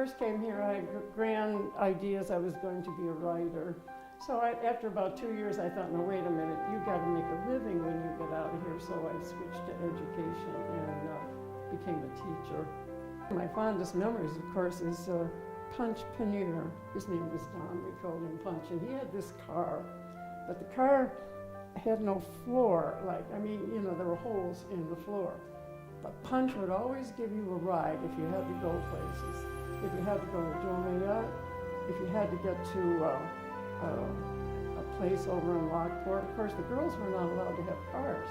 first came here, I had grand ideas I was going to be a writer. So after about 2 years, I thought, no, wait a minute, you got to make a living when you get out of here. So I switched to education and became a teacher. My fondest memories, of course, is Punch Pannier. His name was Don, we called him Punch, and he had this car, but the car had no floor, there were holes in the floor. But Punch would always give you a ride if you had to go places. If you had to go to Joliet, if you had to get to a place over in Lockport. Of course, the girls were not allowed to have cars,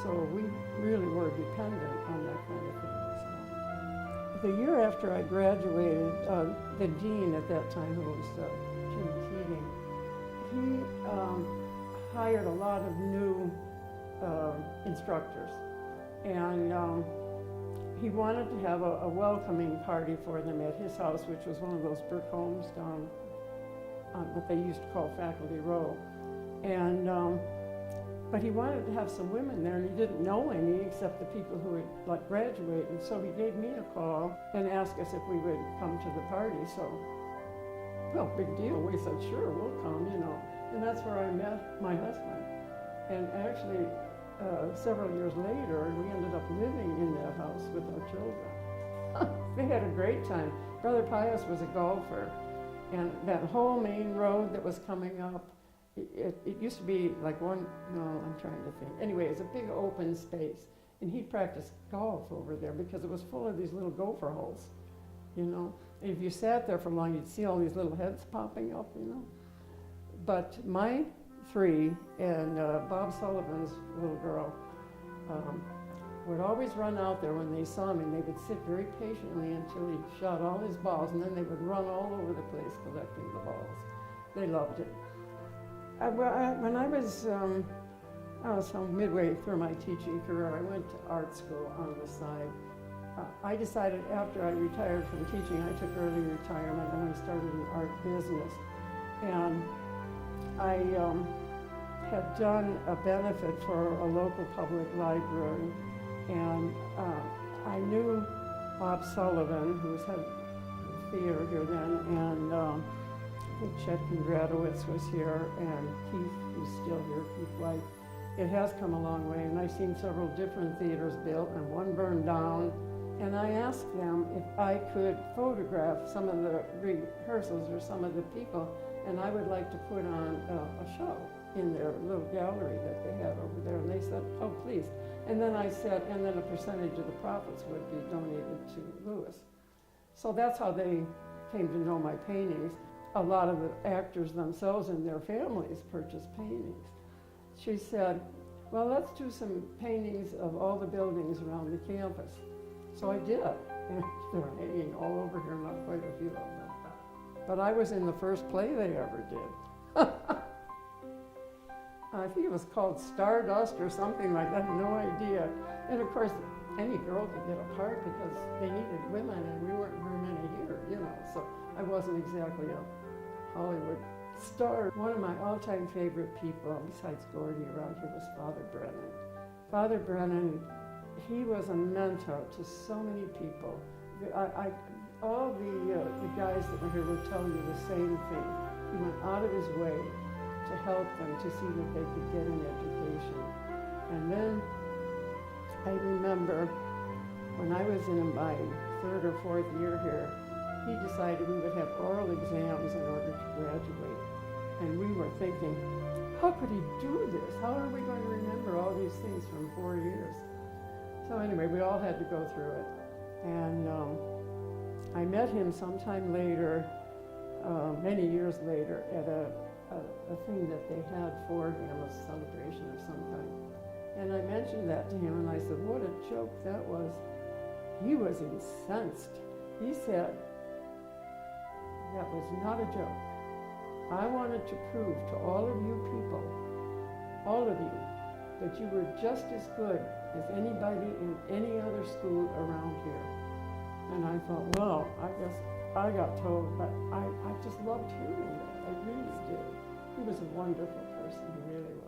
so we really were dependent on that kind of thing. So, the year after I graduated, the dean at that time, who was Jim Keating, he hired a lot of new instructors, and he wanted to have a welcoming party for them at his house, which was one of those brick homes down on what they used to call Faculty Row. And but he wanted to have some women there, and he didn't know any except the people who had graduated. So he gave me a call and asked us if we would come to the party. So, well, big deal. We said, sure, we'll come, And that's where I met my husband. And actually, several years later, we ended up living in that house with our children. They had a great time. Brother Pius was a golfer, and that whole main road that was coming up, it used to be like I'm trying to think. Anyway, it's a big open space, and he practiced golf over there because it was full of these little gopher holes, And if you sat there for long, you'd see all these little heads popping up, But my three and Bob Sullivan's little girl would always run out there when they saw me, and they would sit very patiently until he shot all his balls, and then they would run all over the place collecting the balls. They loved it. When I was midway through my teaching career, I went to art school on the side. I decided after I retired from teaching, I took early retirement and I started an art business. And I had done a benefit for a local public library, and I knew Bob Sullivan, who was head of theater here then, and I think Chet Kondratowicz was here, and Keith, who's still here, Keith White. It has come a long way, and I've seen several different theaters built, and one burned down. And I asked them if I could photograph some of the rehearsals or some of the people, and I would like to put on a show in their little gallery that they had over there. And they said, oh, please. And then I said, and then a percentage of the profits would be donated to Lewis. So that's how they came to know my paintings. A lot of the actors themselves and their families purchased paintings. She said, well, let's do some paintings of all the buildings around the campus. So I did, and they're hanging all over here, not quite a few of them. But I was in the first play they ever did. I think it was called Stardust or something like that, no idea. And of course, any girl could get a part because they needed women, and we weren't very many here, so I wasn't exactly a Hollywood star. One of my all-time favorite people, besides Gordy around here, was Father Brennan. Father Brennan, he was a mentor to so many people. All the guys that were here would tell you the same thing. He went out of his way to help them to see that they could get an education. And then I remember when I was in my third or fourth year here, he decided we would have oral exams in order to graduate. And we were thinking, how could he do this? How are we going to remember all these things from 4 years? So anyway, we all had to go through it. And I met him sometime later, many years later, at a thing that they had for him, a celebration of some kind. And I mentioned that to him, and I said, what a joke that was. He was incensed. He said, that was not a joke. I wanted to prove to all of you people, all of you, that you were just as good as anybody in any other school around here. And I thought, well, I guess I got told, but I just loved hearing that. I really did. He was a wonderful person, he really was.